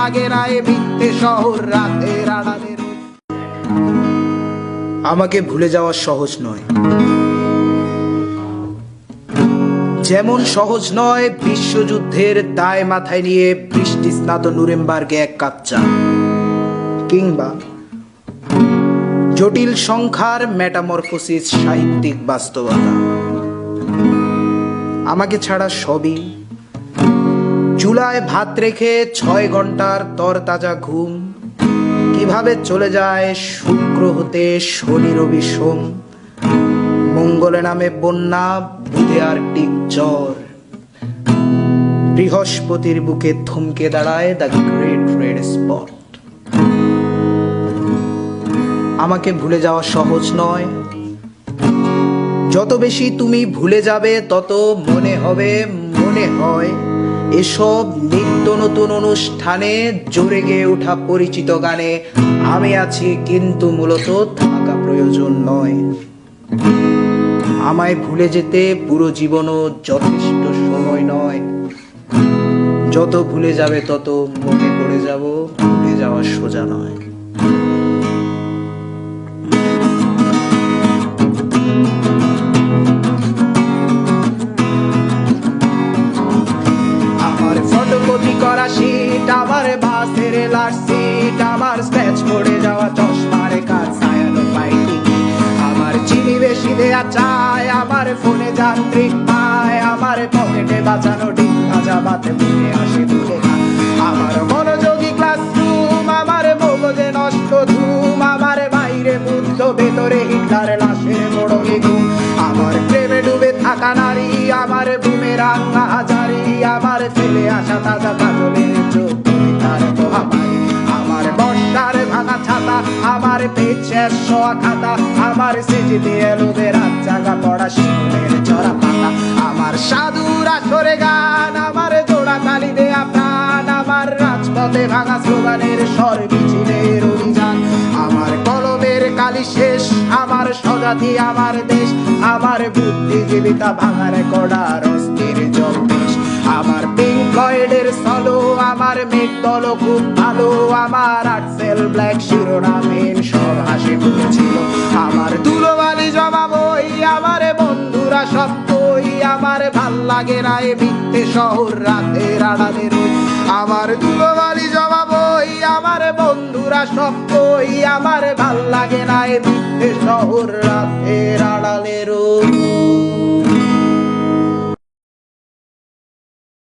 লাগে না এ মিথ্যে শহর রাতের আড়ালে। আমাকে ভুলে যাওয়া সহজ নয়, যেমন সহজ নয় বিশ্বযুদ্ধের দায় মাথায় নিয়ে বৃষ্টি স্নাত নুরেমবার্গে এক কাপ চা, কিংবা জটিল সংখ্যার মেটামরফোসিস সাহিত্যিক বাস্তবতা। আমাকে ছাড়া সবই, চুলায় ভাত রেখে 6 ঘন্টার তরতাজা ঘুম, কিভাবে চলে যায় শুক্র হতে শনি রবি সোম, মঙ্গলে নামে বন্যা, বুধে আর টিক জ্বর, বৃহস্পতির বুকে থমকে দাঁড়ায় দ্য গ্রেট রেড স্পট। আমাকে ভুলে যাওয়া সহজ নয়, যত বেশি তুমি ভুলে যাবে তত মনে হয় এসব নিত্য নতুন অনুষ্ঠানে জোরে গেয়ে ওঠা পরিচিত গানে আমি আছি, কিন্তু মূলত থাকা প্রয়োজন নয়। আমায় ভুলে যেতে পুরো জীবনও যথেষ্ট সময় নয়, যত ভুলে যাবে তত মনে পড়ে যাব, ভুলে যাওয়া সোজা নয়। আমার ফটোকপি করা শীট, আমার বাসের লাস্ট সিট, আমার স্ক্র্যাচ পড়ে যাওয়া চশমার কাজ, সায়ানো পাইটি, আমার চিনি বেশি দেয়া চায়, আমার ফোনে যান্ত্রিক পায়, আমার পকেটে বাঁচানো ডিম ভাজা বাতে বুকে আসে দুলে, আমার মনোযোগী ক্লাসরুম, আমার মগজে নষ্ট ধুম, আমার বাইরে বুদ্ধ ভেতরে হিটলার লাশের বড় ঘুম, আমার প্রেমে ডুবে থাকা নারী, আমার বুমেরাং হাজারি, আমার ফেলে আসা তাজা কাজলের চোখ তার মহামারী, আমার বর্ষার ভাঙা ছাতা, আমার পেছের শোয়া খাতা, আমার সেজে দিয়ে লোভে রাত জাগা পড়া শিশুদের চড়া পাতা, আমার সাধুর আসরে গান, আমার জোড়া তালি দেয়া প্রাণ, আমার রাজপথে ভাঙা স্লোগানের স্বর মিছিলের অভিযান, আমার কলমের কালি শেষ, আমার স্বজাতি আমার দেশ, আমার বুদ্ধিজীবিতা ভাঙার কড়ার অস্থির জগদীশ, আমার পিঙ্ক ফ্লয়েডের সলো, আমার মেঘ দল খুব ভালো, আমার আর্টসেল ব্ল্যাক শিরোনামহীন সব হাসি ফুটেছিল, আমার ধুলোবালি জমা বই, আমার বন্ধুরা সব কই, আমার ভাল লাগে না এ মিথ্যে শহর রাতের আড়ালে রই, আমার ধুলোবালি জমা বই, আমার বন্ধুরা সব কই, আমার ভাল লাগে না এ মিথ্যে শহর রাতের আড়ালে রই।